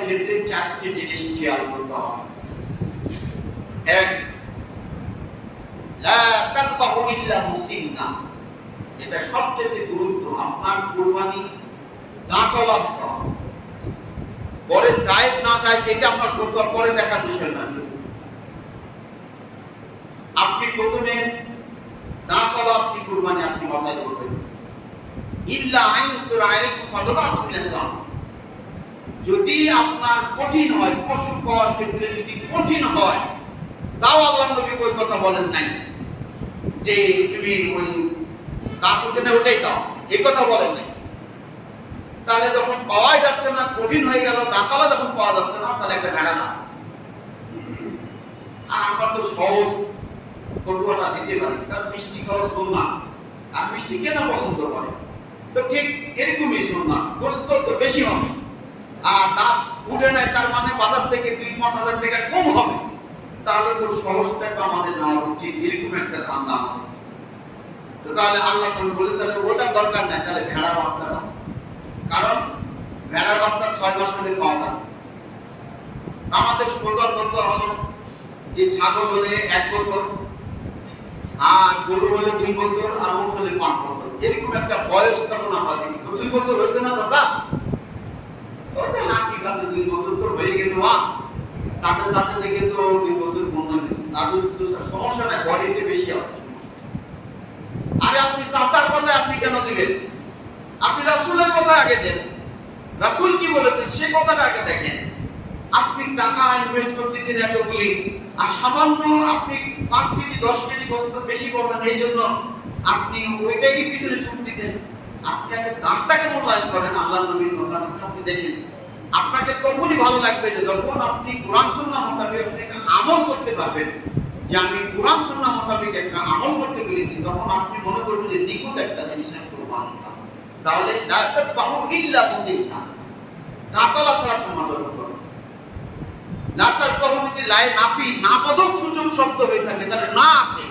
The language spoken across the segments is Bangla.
ক্ষেত্রে চারটি জিনিস খেয়াল করতে হবে। এক, লা তাকবাহু ইল্লা মুসিন্না, এটা সবচেয়ে গুরুত্ব। আপনার কুরবানি দাঁতওয়ালা হতে হবে। পরে জায়েজ না জায়েজ এটা আপনার করতে পরে দেখার বিষয় না। আপনি প্রথমে দাঁতওয়ালা আপনি কুরবানি আপনি বাছাই করবেন। ইল্লা আইয়ুসরা আলাইকুম ফাদরাতুল ইসলাম, যদি আপনার কঠিন হয়, পশু পাওয়ার ক্ষেত্রে যদি কঠিন হয়, তাও আল্লাহ নবী ওই কথা বলেন নাই যে তুমি ওই দাঁত উঠে ওটাই দাও, এই কথা বলেন নাই। তাহলে যখন পাওয়াই যাচ্ছে না, কঠিন হয়ে গেল, দাঁতওয়ালা যখন পাওয়া যাচ্ছে না, তাহলে একটা ভেড়া দাও। আর আমরা তো সহজ ফতুয়াটা দিতে পারি, কারণ মিষ্টি খাওয়া সুন্নাহ, আর মিষ্টি কে না পছন্দ করে। তো ঠিক এরকমই সুন্নাহ, গোশত তো বেশি হবে, আর দাঁত উঠে নাই তার মানে বাজার থেকে 2-5 হাজার টাকা কম হবে, তাহলে তো সহজটা তো আমাদের নেওয়া উচিত, এরকম একটা ধান্দা আমাদের। তো তাহলে আল্লাহ বলে তাহলে ওটা দরকার নাই, তাহলে ভেড়া বাচ্চা দাও। কারণ ভেড়ার বাচ্চা 6 মাস হলে পাওয়া যায়। আমাদের সোজা বলতে হলো যে ছাগল হলে 1 বছর, আর গরু হলে 2 বছর, আর উট হলে 5 বছর, এরকম একটা বয়স তখন আমরা দেখি। 2 বছর হয়েছে না চাচা? তো না, ঠিক আছে 2 বছর তো হয়ে গেছে, মা সাথে সাথে থেকে তো 2 বছর পূর্ণ হয়েছে, তাদের শুধু সমস্যা নাই, বডিতে বেশি আছে সমস্যা। আরে আপনি চাচার কথা আপনি কেন দিবেন? আপনি রাসূলের কথা আগে দেন। রাসূল কি বলেছেন সে কথাটা আগে দেখেন। আপনি টাকা ইনভেস্ট করতেছেন এতগুলি, আর সামান্য আপনি 5 কেজি 10 কেজি গোশত বেশি করবেন, এই জন্য আপনি ওইটাই পিছনে ছুটতেছেন। আপনি আগে দামটাকে মূল্যায়ন করেন। আল্লাহর নবীর কথা আপনি দেখেন, আপনাকে তখনই ভালো লাগবে যে যখন আপনি কোরআন সুন্নাহ মোতাবেক আপনি একটা আমল করতে পারবেন, যে আমি কোরআন সুন্নাহ মোতাবেক একটা আমল করতে পেরেছি, তখন আপনি মনে করবেন যে নিখুঁত একটা জিনিস আমি কোরবান দিলাম। তাহলে লা তাকবাহু ইল্লা মুসিন্না, দাঁতওয়ালা ছাড়া তোমার করবে। লা তাকবাহু যদি লাই নাফি নাবোধক সূচক শব্দ হয়ে থাকে, তাহলে না আছে,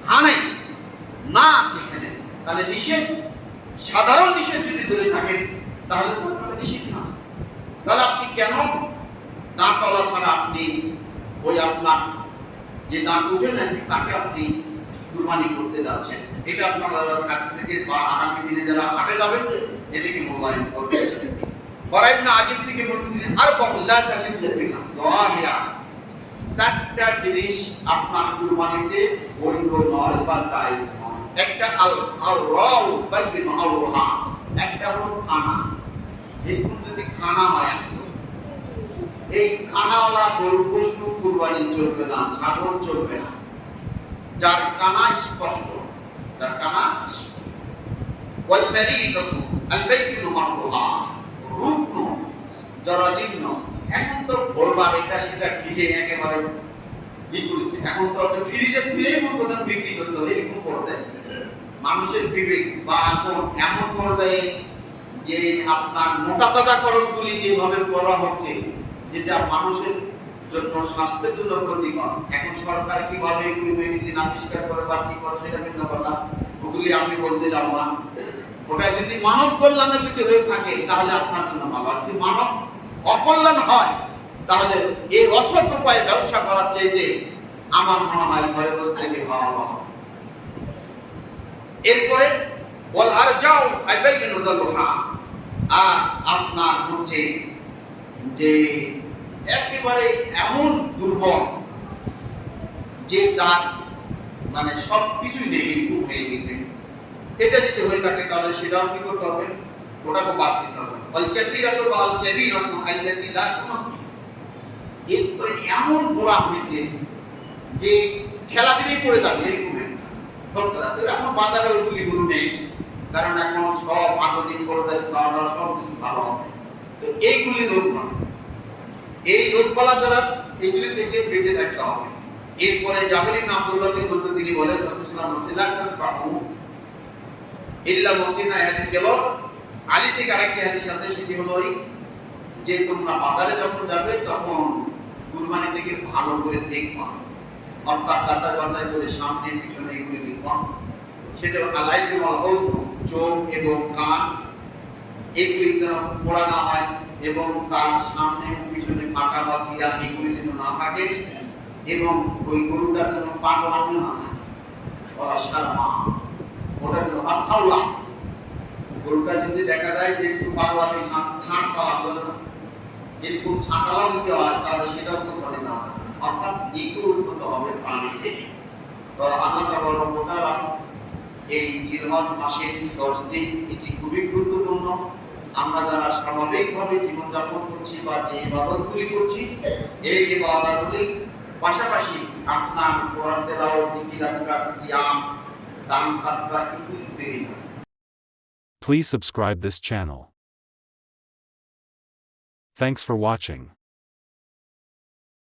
হা নাই, না আছে এখানে, তাহলে নিষেধ, সাধারণ নিষেধ যদি ধরে থাকে তাহলে তো নিষেধ না। তাহলে আপনি কেন দাঁতওয়ালা ছাড়া আপনি ওই আপনার যে দাঁত উঠে নেন তাকে আপনি কুরবানি করতে যাচ্ছেন? এটা আপনারা কাছ থেকে বা আগামী দিনে যারা হাটে যাবেন এদিকে মূল্যায়ন করবেন। বরাই ইবনে আজিব থেকে বলতে দিলেন আর বাংলা তাজিদ লুফিনা দোয়াহিয়া, 4টা জিনিস আপনার কুরবানিতে বৈধ নয় বা জায়েজ নয়। একটা আল রাউ বাইন আল রুহা, একটা হলো কানা। এরকম যদি কানা হয় 100, এই কানাওয়ালা গরু পশু কুরবানি চলবে না, ছাগল চলবে না। যার কানা স্পষ্ট, যার কানা স্পষ্ট। ওয়াল মারিদাতু আল বাইতু মারহুহা, রুগ্ন জরাজীর্ণ, এখন তো বলবার এটা সেটা কিনে একেবারে বিক্রি, এখন তো আপনি ফ্রিজে থুয়েই প্রধান বিক্রি করতে হয়, এরকম পর্যায়ে মানুষের বিবেক বা এখন এমন পর্যায়ে যে আপনার মোটা তাজাকরণগুলি যেভাবে করা হচ্ছে, যেটা মানুষের জন্য স্বাস্থ্যের জন্য ক্ষতিকর। এখন সরকার কিভাবে এগুলি মেডিসিন আবিষ্কার করে বা কি করে সেটা ভিন্ন কথা, ওগুলি আমি বলতে যাব না। ওটা যদি মানব কল্যাণে যদি হয়ে থাকে তাহলে আপনার জন্য ভালো, আর যদি মানব অকল্যাণ হয় তাহলে এই অসৎ উপায়ে ব্যবসা করার চাইতে আমার মনে হয় ঘরে বসে থেকে ভালো। এরপরে বল আর যাও আইবাইনু দালহা, আর আপনার হচ্ছে যে একেবারে এমন দুর্বল যে তার মানে সব কিছুই নেই, এরকম হয়ে গেছে, এটা যদি হয়ে থাকে তাহলে সেটাও কি করতে হবে? ওটাকে বাদ দিতে হবে। বল কাসীরাতু বাল কাবীরাতু আল্লাতী লা তুমাক্কি, এরপরে এমন গোড়া হয়েছে যে খেলা দিলেই পড়ে যাবে, এরকম এখন বাজারে ওইগুলি গরু নেই, কারণ এখন সব আধুনিক পর্যায়ে খাওয়া দাওয়া সব কিছু ভালো আছে। তো এইগুলি রোগ নয়, এই রোগবালা যারা এগুলি থেকে বেঁচে থাকতে হবে। এরপরে জাবের ইবনে আব্দুল্লাহকে বলতে তিনি বলেন রাসূল সাল্লাল্লাহু আলাইহি ওয়াসাল্লাম তাকবাহু ইল্লা মুসিনা, হাদিস গেল। আলী থেকে আরেকটি হাদিস আছে, সেটি হলো যে তোমরা বাজারে যখন যাবে তখন কুরবানিটাকে ভালো করে দেখবা, অর্থাৎ যাচাই বাছাই করে সামনে পিছনে এগুলি দেখবা। সেটা আলাইহি ওয়াল উযু, চোখ এবং কান এগুলি যেন পোড়া না হয়, এবং তার সামনে এবং পিছনে ফাঁকা বা চিরা এগুলি যেন না থাকে, এবং ওই গরুটা যেন পাগলামি না থাকে, ওরা সারমা, ওটা যেন আসাউলা। গরুটা যদি দেখা যায় যে একটু পাগলামি ছাঁট পাওয়া গেল না, এরকম ছাঁটাও যদি হয় তাহলে সেটাও তো করে না, অর্থাৎ নিখুঁত হতে হবে প্রাণীতে। তো আল্লাহ তাআলা এই জিলহজ মাসের 10 দিন এটি খুবই গুরুত্বপূর্ণ। আমরা যারা স্বাভাবিকভাবে জীবনযাপন করছি বা যে ইবাদতগুলি করছি, এই ইবাদতগুলি পাশাপাশি আপনার কোরআন তেলাওয়াত, জিকির, আজকার, সিয়াম, দান, সাদকা এগুলি পেয়ে যাবেন। Please subscribe this channel. Thanks for watching.